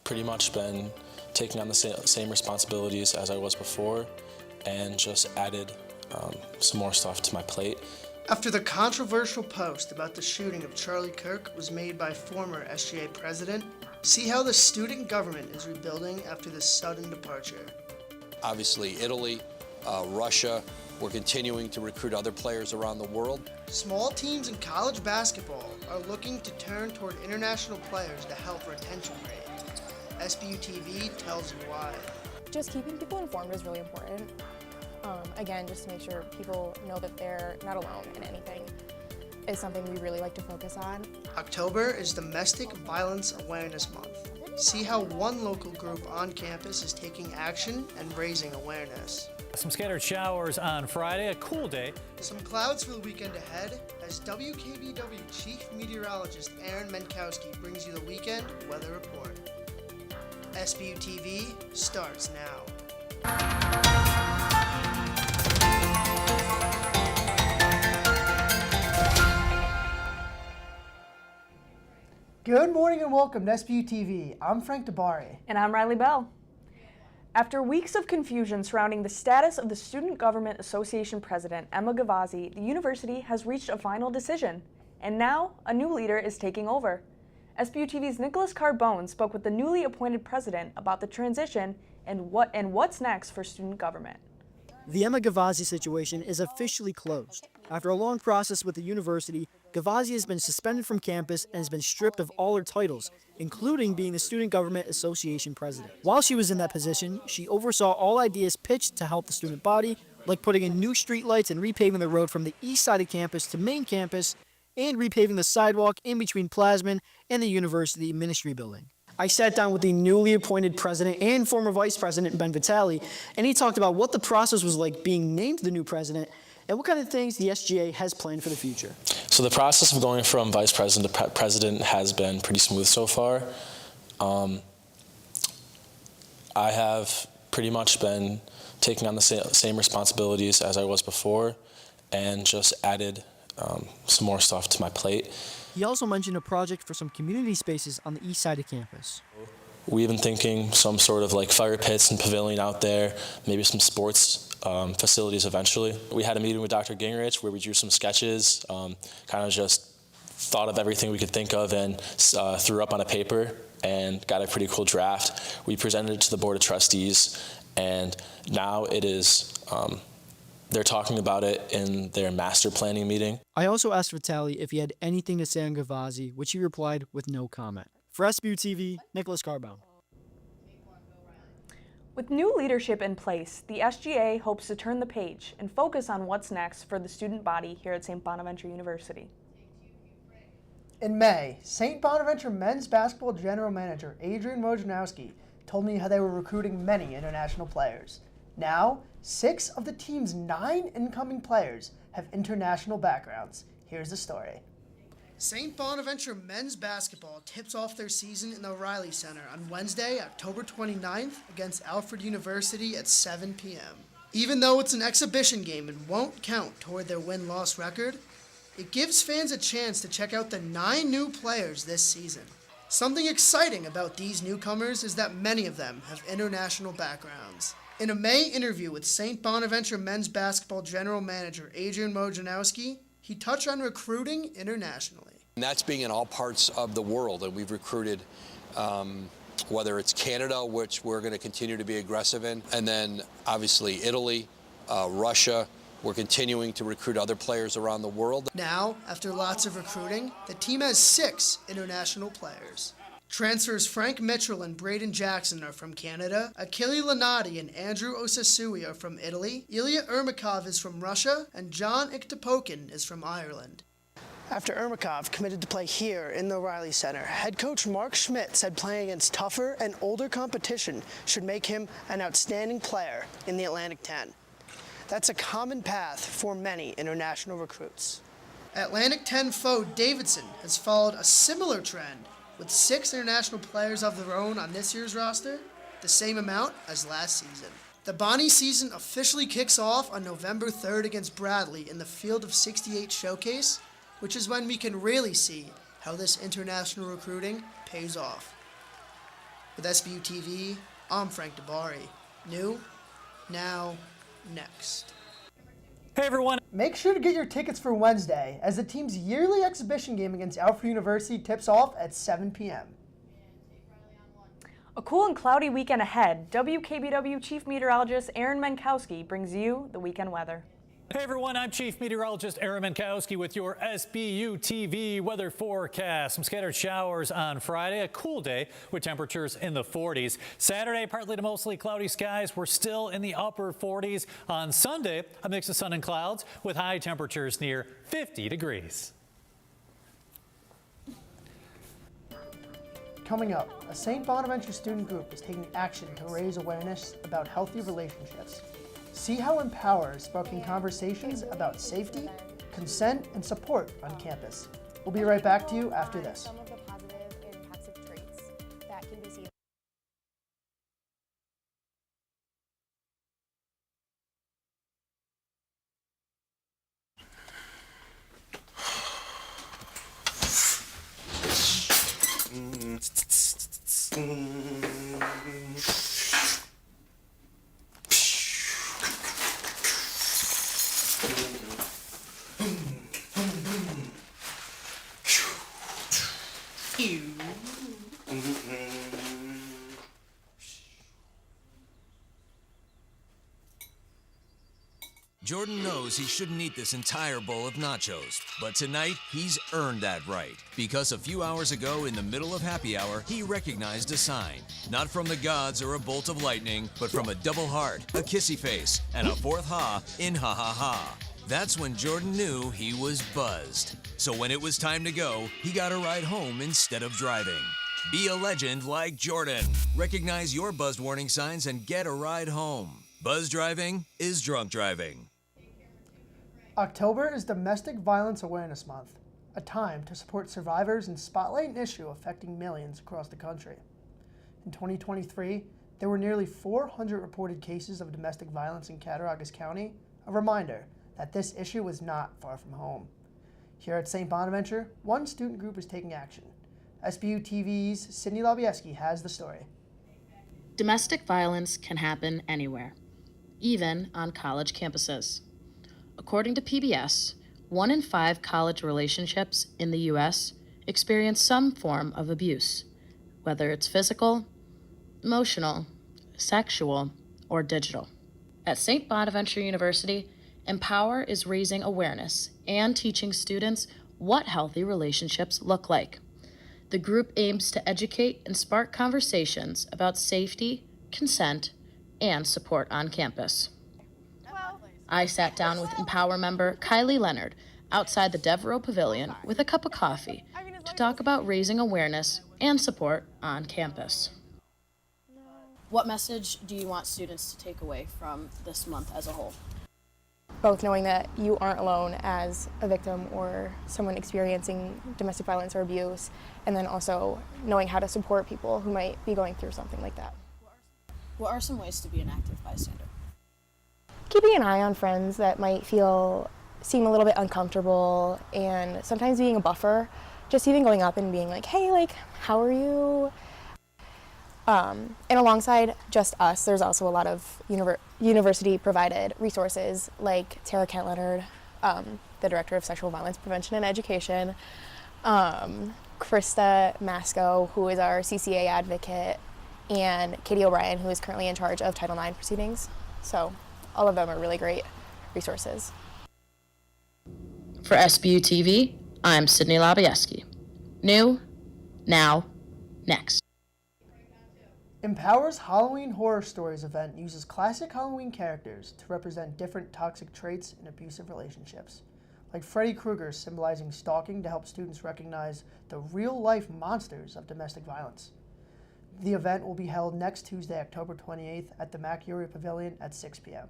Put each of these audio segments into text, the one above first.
pretty much been taking on the same responsibilities as I was before and just added some more stuff to my plate. After the controversial post about the shooting of Charlie Kirk was made by former SGA president, see how the student government is rebuilding after this sudden departure. Obviously, Italy, Russia, we're continuing to recruit other players around the world. Small teams in college basketball are looking to turn toward international players to help retention rate. SBU-TV tells you why. Just keeping people informed is really important. Again, just to make sure people know that they're not alone in anything is something we really like to focus on. October is Domestic Violence Awareness Month. See how one local group on campus is taking action and raising awareness. Some scattered showers on Friday, a cool day. Some clouds for the weekend ahead as WKBW Chief Meteorologist Aaron Mentkowski brings you the weekend weather report. SBU-TV starts now. Good morning and welcome to SBU-TV. I'm Frank DeBari. And I'm Riley Bell. After weeks of confusion surrounding the status of the Student Government Association President, Emma Gavazzi, the university has reached a final decision. And now, a new leader is taking over. SBU-TV's Nicholas Carbone spoke with the newly appointed president about the transition and what's next for student government. The Emma Gavazzi situation is officially closed. After a long process with the university, Gavazzi has been suspended from campus and has been stripped of all her titles, including being the Student Government Association president. While she was in that position, she oversaw all ideas pitched to help the student body, like putting in new streetlights and repaving the road from the east side of campus to main campus, and repaving the sidewalk in between Plasman and the university ministry building. I sat down with the newly appointed president and former vice president, Ben Vitale, and he talked about what the process was like being named the new president and what kind of things the SGA has planned for the future. So the process of going from vice president to president has been pretty smooth so far. I have pretty much been taking on the same responsibilities as I was before and just added some more stuff to my plate. He also mentioned a project for some community spaces on the east side of campus. We've been thinking some sort of like fire pits and pavilion out there, maybe some sports facilities eventually. We had a meeting with Dr. Gingrich where we drew some sketches, kind of just thought of everything we could think of and threw up on a paper and got a pretty cool draft. We presented it to the Board of Trustees, and now it is they're talking about it in their master planning meeting. I also asked Vitale if he had anything to say on Gavazzi, which he replied with no comment. For SBU-TV, Nicholas Carbone. With new leadership in place, the SGA hopes to turn the page and focus on what's next for the student body here at St. Bonaventure University. In May, St. Bonaventure men's basketball general manager Adrian Wojnarowski told me how they were recruiting many international players. Now, 6 of the team's 9 incoming players have international backgrounds. Here's the story. St. Bonaventure men's basketball tips off their season in the O'Reilly Center on Wednesday, October 29th against Alfred University at 7 p.m. Even though it's an exhibition game and won't count toward their win-loss record, it gives fans a chance to check out the 9 new players this season. Something exciting about these newcomers is that many of them have international backgrounds. In a May interview with St. Bonaventure men's basketball general manager Adrian Wojnarowski, he touched on recruiting internationally. And that's being in all parts of the world, and we've recruited whether it's Canada, which we're going to continue to be aggressive in, and then obviously Italy, Russia. We're continuing to recruit other players around the world. Now, after lots of recruiting, the team has 6 international players. Transfers Frank Mitchell and Braden Jackson are from Canada, Achille Lanati and Andrew Osasui are from Italy, Ilya Ermakov is from Russia, and John Iktapokin is from Ireland. After Ermakov committed to play here in the O'Reilly Center, head coach Mark Schmidt said playing against tougher and older competition should make him an outstanding player in the Atlantic 10. That's a common path for many international recruits. Atlantic 10 foe Davidson has followed a similar trend with 6 international players of their own on this year's roster, the same amount as last season. The Bonnie season officially kicks off on November 3rd against Bradley in the Field of 68 Showcase, which is when we can really see how this international recruiting pays off. With SBU-TV, I'm Frank Dabari. New, now, next. Hey everyone. Make sure to get your tickets for Wednesday, as the team's yearly exhibition game against Alfred University tips off at 7 p.m. A cool and cloudy weekend ahead. WKBW Chief Meteorologist Aaron Mentkowski brings you the weekend weather. Hey everyone, I'm Chief Meteorologist Aaron Mentkowski with your SBU-TV weather forecast. Some scattered showers on Friday, a cool day with temperatures in the 40s. Saturday, partly to mostly cloudy skies. We're still in the upper 40s. On Sunday, a mix of sun and clouds with high temperatures near 50 degrees. Coming up, a St. Bonaventure student group is taking action to raise awareness about healthy relationships. See how Empower is sparking conversations about safety, consent, and support on campus. We'll be right back to you after this. Some of the positive and toxic traits that can be seen. Jordan knows he shouldn't eat this entire bowl of nachos, but tonight he's earned that right. Because a few hours ago, in the middle of happy hour, he recognized a sign. Not from the gods or a bolt of lightning, but from a double heart, a kissy face, and a fourth ha in ha ha ha. That's when Jordan knew he was buzzed. So when it was time to go, he got a ride home instead of driving. Be a legend like Jordan. Recognize your buzzed warning signs and get a ride home. Buzz driving is drunk driving. October is Domestic Violence Awareness Month, a time to support survivors and spotlight an issue affecting millions across the country. In 2023, there were nearly 400 reported cases of domestic violence in Cattaraugus County, a reminder that this issue was not far from home. Here at St. Bonaventure, one student group is taking action. SBU-TV's Sydney Labieski has the story. Domestic violence can happen anywhere, even on college campuses. According to PBS, 1 in 5 college relationships in the U.S. experience some form of abuse, whether it's physical, emotional, sexual, or digital. At St. Bonaventure University, Empower is raising awareness and teaching students what healthy relationships look like. The group aims to educate and spark conversations about safety, consent, and support on campus. I sat down with Empower member Kylie Leonard outside the Devereaux Pavilion with a cup of coffee to talk about raising awareness and support on campus. What message do you want students to take away from this month as a whole? Both knowing that you aren't alone as a victim or someone experiencing domestic violence or abuse, and then also knowing how to support people who might be going through something like that. What are some ways to be an active bystander? Keeping an eye on friends that might seem a little bit uncomfortable, and sometimes being a buffer, just even going up and being like, hey, like, how are you? And alongside just us, there's also a lot of university-provided resources like Tara Kent-Leonard, the Director of Sexual Violence Prevention and Education, Krista Masco, who is our CCA advocate, and Katie O'Brien, who is currently in charge of Title IX proceedings. So all of them are really great resources. For SBU-TV, I'm Sydney Labieski. New, now, next. Empower's Halloween Horror Stories event uses classic Halloween characters to represent different toxic traits in abusive relationships, like Freddy Krueger symbolizing stalking to help students recognize the real-life monsters of domestic violence. The event will be held next Tuesday, October 28th at the Meteorologist Pavilion at 6 p.m.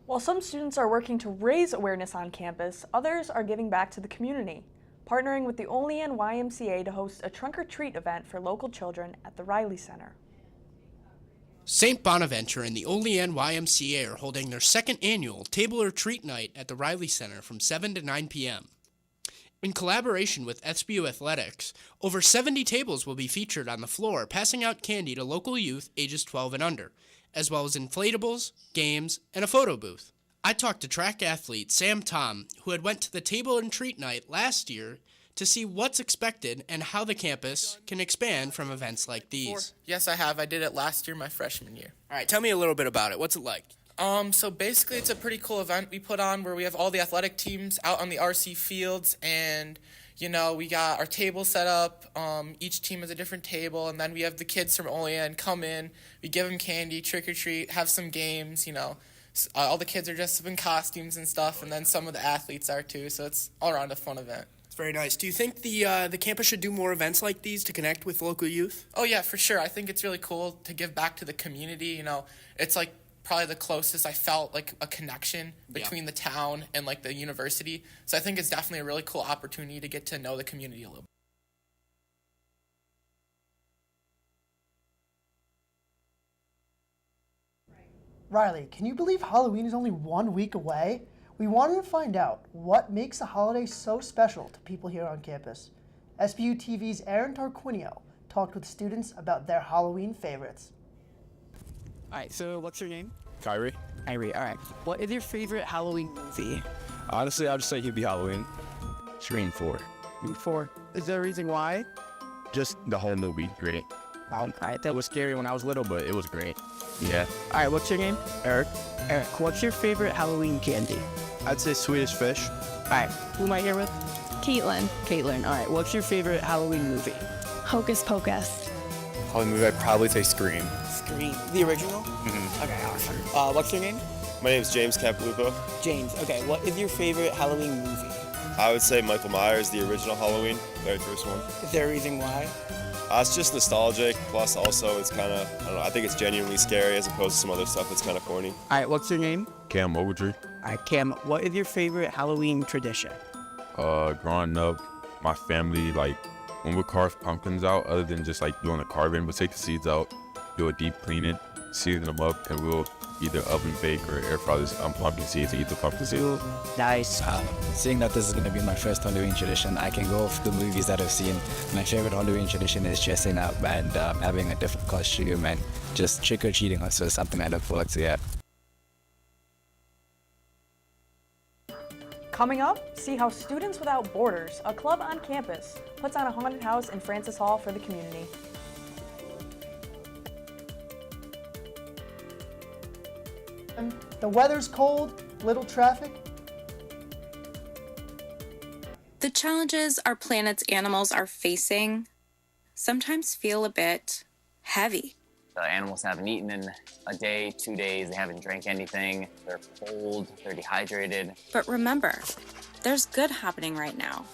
While some students are working to raise awareness on campus, others are giving back to the community, partnering with the Olean YMCA to host a trunk-or-treat event for local children at the Riley Center. St. Bonaventure and the Olean YMCA are holding their second annual Table or Treat Night at the Riley Center from 7 to 9 p.m. In collaboration with SBU Athletics, over 70 tables will be featured on the floor, passing out candy to local youth ages 12 and under, as well as inflatables, games, and a photo booth. I talked to track athlete Sam Tom, who had went to the table and treat night last year to see what's expected and how the campus can expand from events like these. Yes, I have. I did it last year, my freshman year. All right, tell me a little bit about it. What's it like? So basically it's a pretty cool event we put on where we have all the athletic teams out on the RC fields, and we got our table set up. Each team has a different table, and then we have the kids from Olean come in. We give them candy, trick or treat, have some games. All the kids are dressed up in costumes and stuff, and then some of the athletes are too. So it's all around a fun event. It's very nice. Do you think the campus should do more events like these to connect with local youth? Oh yeah, for sure. I think it's really cool to give back to the community. It's like probably the closest I felt like a connection between the town and like the university. So I think it's definitely a really cool opportunity to get to know the community a little bit. Riley, can you believe Halloween is only 1 week away? We wanted to find out what makes the holiday so special to people here on campus. SBU-TV's Aaron Tarquinio talked with students about their Halloween favorites. All right, so what's your name? Kyrie. Kyrie, all right. What is your favorite Halloween movie? Honestly, I'll just say he'd be Halloween. Scream 4. Scream 4. Is there a reason why? Just the whole movie, great. All right, It was scary when I was little, but it was great. Yeah. All right, what's your name? Eric. Eric, what's your favorite Halloween candy? I'd say Swedish Fish. All right, who am I here with? Caitlin. Caitlin, all right. What's your favorite Halloween movie? Hocus Pocus. Halloween movie, I'd probably say Scream. Scream. The original? Mm-hmm. Okay, awesome. What's your name? My name is James Capalupo. James. Okay, what is your favorite Halloween movie? I would say Michael Myers, the original Halloween, very first one. Is there a reason why? It's just nostalgic, plus also it's kind of, I don't know, I think it's genuinely scary as opposed to some other stuff that's kind of corny. All right, what's your name? Cam Ogletree. All right, Cam, what is your favorite Halloween tradition? Growing up, my family, when we carve pumpkins out, other than just doing the carving, we'll take the seeds out, do a deep cleaning, season them up, and we'll either oven bake or air fry the pumpkin seeds and eat the pumpkin seeds. Nice. Seeing that this is going to be my first Halloween tradition, I can go off the movies that I've seen. My favorite Halloween tradition is dressing up and having a different costume and just trick-or-treating also is something I look forward to, yeah. Coming up, see how Students Without Borders, a club on campus, puts on a haunted house in Francis Hall for the community. The weather's cold, little traffic. The challenges our planet's animals are facing sometimes feel a bit heavy. The animals haven't eaten in a day, 2 days, they haven't drank anything, they're cold, they're dehydrated. But remember, there's good happening right now.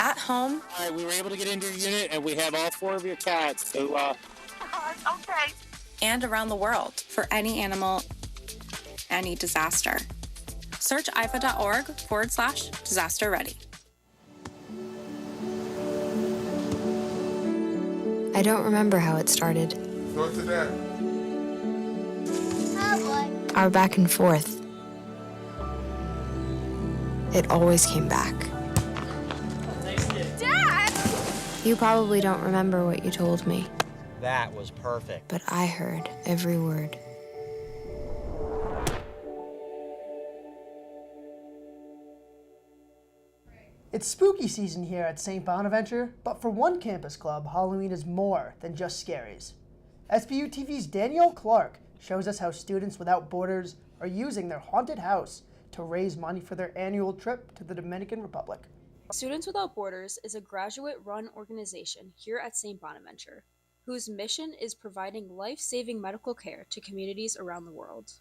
At home. All right, we were able to get into your unit and we have all 4 of your cats, so okay. And around the world for any animal, any disaster. Search ifa.org/disaster ready. I don't remember how it started. Go to that. Our back and forth. It always came back. Dad! You probably don't remember what you told me, That was perfect. but I heard every word. It's spooky season here at St. Bonaventure, but for one campus club, Halloween is more than just scaries. SBU-TV's Danielle Clark shows us how Students Without Borders are using their haunted house to raise money for their annual trip to the Dominican Republic. Students Without Borders is a graduate-run organization here at St. Bonaventure, whose mission is providing life-saving medical care to communities around the world.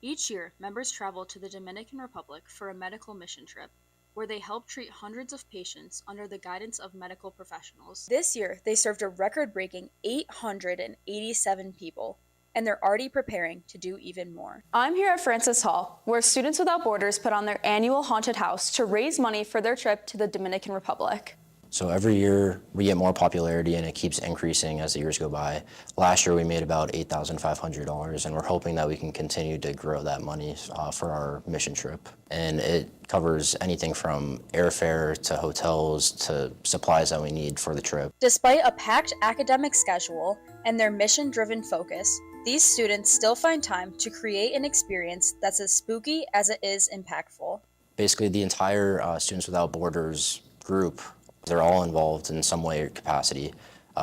Each year, members travel to the Dominican Republic for a medical mission trip, where they help treat hundreds of patients under the guidance of medical professionals. This year, they served a record-breaking 887 people, and they're already preparing to do even more. I'm here at Francis Hall, where Students Without Borders put on their annual haunted house to raise money for their trip to the Dominican Republic. So every year we get more popularity and it keeps increasing as the years go by. Last year we made about $8,500 and we're hoping that we can continue to grow that money for our mission trip. And it covers anything from airfare to hotels to supplies that we need for the trip. Despite a packed academic schedule and their mission-driven focus, these students still find time to create an experience that's as spooky as it is impactful. Basically the entire Students Without Borders group, they're all involved in some way or capacity.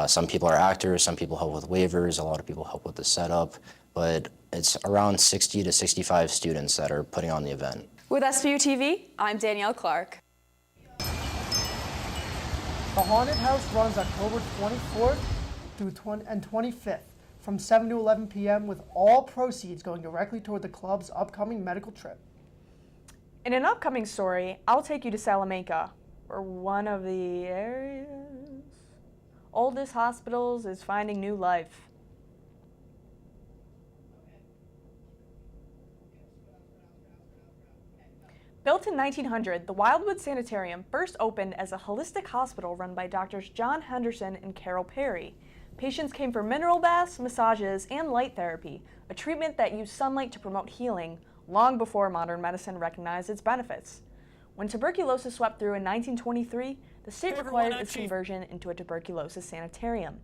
Some people are actors, some people help with waivers, a lot of people help with the setup, but it's around 60 to 65 students that are putting on the event. With SBU-TV, I'm Danielle Clark. The Haunted House runs October 24th through 25th from 7 to 11 p.m. with all proceeds going directly toward the club's upcoming medical trip. In an upcoming story, I'll take you to Salamanca, where one of the area's oldest hospitals is finding new life. Built in 1900, the Wildwood Sanitarium first opened as a holistic hospital run by doctors John Henderson and Carol Perry. Patients came for mineral baths, massages, and light therapy, a treatment that used sunlight to promote healing long before modern medicine recognized its benefits. When tuberculosis swept through in 1923, the state required its conversion into a tuberculosis sanitarium.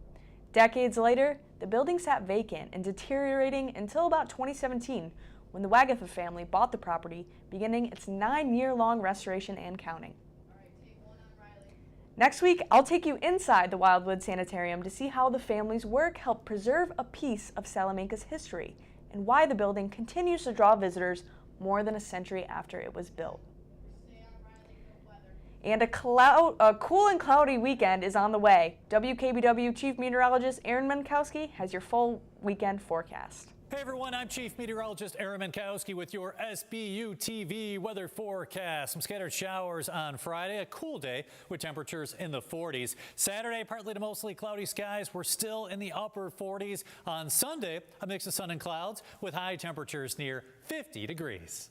Decades later, the building sat vacant and deteriorating until about 2017, when the Wagatha family bought the property, beginning its 9-year-long restoration and counting. Next week, I'll take you inside the Wildwood Sanitarium to see how the family's work helped preserve a piece of Salamanca's history and why the building continues to draw visitors more than a century after it was built. And a cool and cloudy weekend is on the way. WKBW Chief Meteorologist Mentkowski has your full weekend forecast. Hey everyone, I'm Chief Meteorologist Mentkowski with your SBU-TV weather forecast. Some scattered showers on Friday, a cool day with temperatures in the 40s. Saturday, partly to mostly cloudy skies. We're still in the upper 40s. On Sunday, a mix of sun and clouds with high temperatures near 50 degrees.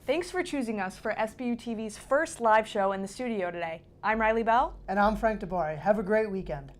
Thanks for choosing us for SBU-TV's first live show in the studio today. I'm Riley Bell. And I'm Frank DeBari. Have a great weekend.